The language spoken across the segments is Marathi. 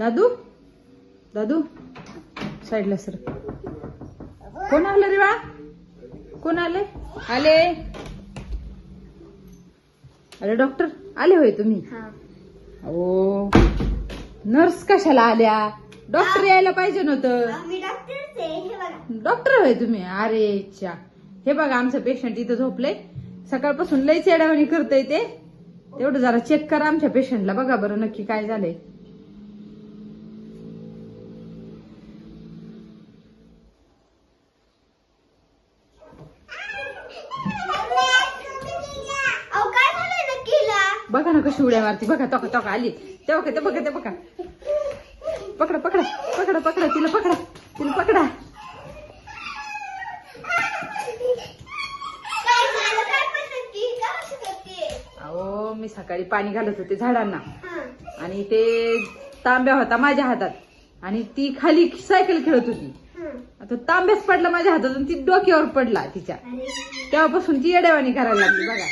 दादू दादू साईडला सर. कोण आलं रे बा? कोण आले? आले अरे डॉक्टर आले होय तुम्ही? ओ नर्स कशाला आल्या? डॉक्टर यायला पाहिजे नव्हतं. डॉक्टर होय तुम्ही? अरे च्या. हे बघा आमचं पेशंट इथं झोपलंय. सकाळपासून लई चेडावणी करतय ते. तेवढं जरा चेक करा आमच्या पेशंटला. बघा बरं नक्की काय झालंय. बघा ना कशी उड्या मारती. बघा तोका तोका आली. तेव्हा ते बघा ते बघा. पकडा पकडा पकडा पकडा तिला पकडा तिला पकडा. अहो मी सकाळी पाणी घालत होते झाडांना आणि ते तांब्या होता माझ्या हातात आणि ती खाली सायकल खेळत होती. आता तांब्याच पडला माझ्या हातात आणि ती डोक्यावर पडला तिच्या. तेव्हापासून ती येड्यावानी करायला लागली. बघा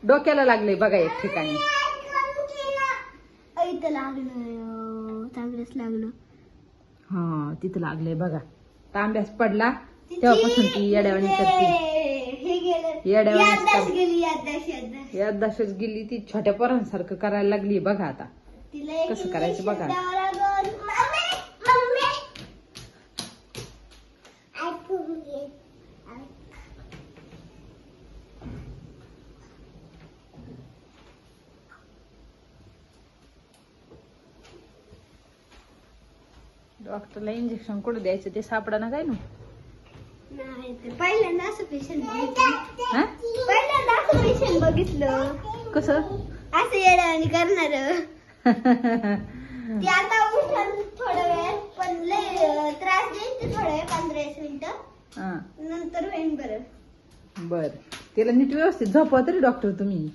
डोक्याला लागले बघा एक ठिकाणी. लागलं. हा तिथं लागले बघा. तांब्यास पडला तेव्हापासून ती येड्यावानी करते. याददाशच गेली. ती छोट्या पोरांसारखं करायला लागली. बघा आता कसं करायचं बघा. डॉक्टरला इंजेक्शन कुठं द्यायचं ते सापडा ना काय ना. पहिल्यांदा असं पेशंट बघितलं. कसं असं येड्यावानी करणार. ते आता उठल थोडा वेळ पण लय त्रास देईल ते थोडा वेळ 15-20 मिनिटं नंतर होईल बरं. बर तिला नीट व्यवस्थित झोपवा तरी डॉक्टर तुम्ही.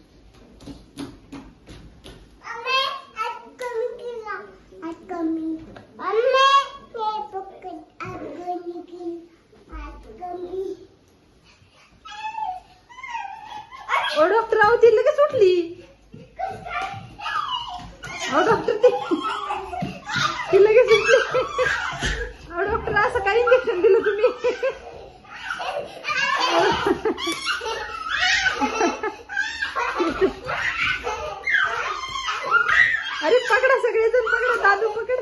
ओ डॉक्टर आहो ती लगेच उठली. अहो डॉक्टर ती लगेच उठली. अहो डॉक्टर असं काय इंजेक्शन दिलं तुम्ही? अरे पकडा सगळेजण पकडा. दादू पकड.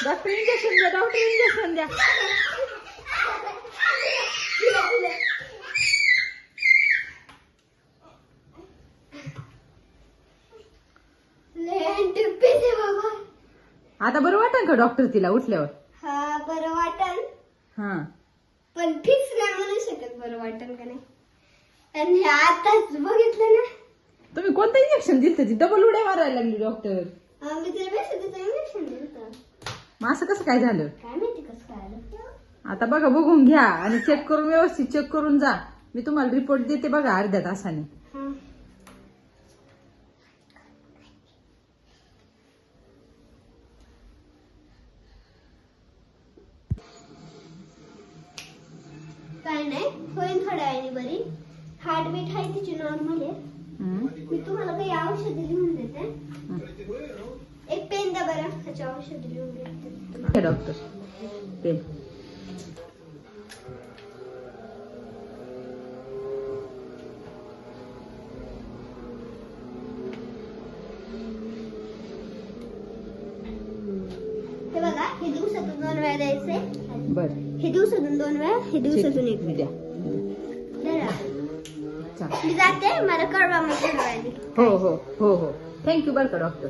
डॉक्टर इंजेक्शन द्या. डॉक्टर इंजेक्शन द्या. आता बरं वाटेल का डॉक्टर तिला उठल्यावर? हा बरं वाटेल. हा पण फिक्स नाही म्हणू शकत बरं वाटेल का नाही. आणि आताच बघितलं ना तुम्ही कोणतं इंजेक्शन दिलं? ती डबल उड्या मारायला लागली डॉक्टर. मी तिला बेसिकचं इंजेक्शन दिलं. मग असं कसं काय झालं काय माहिती कसं काय आलं. आता बघा बघून घ्या आणि चेक करून व्यवस्थित चेक करून जा. मी तुम्हाला रिपोर्ट देते बघा अर्ध्या तासाने. काय नाही होईल थोड्या वेळाने बरी. हार्टबीट आहे तिची नॉर्मल आहे. मी तुम्हाला काही औषध लिहून देते. एक पेन द्या बरं. त्याची औषध लिहून देते डॉक्टर. पेन हे बघा. हे दिवसातून 2 वेळा द्यायचंय. बर. हे दिवसातून 2 वेळा. हे दिवसातून 1 वेळा. मी जाते. मला कळवा मग थोड्या वेळाने. हो हो हो हो. थँक्यू बरं का डॉक्टर.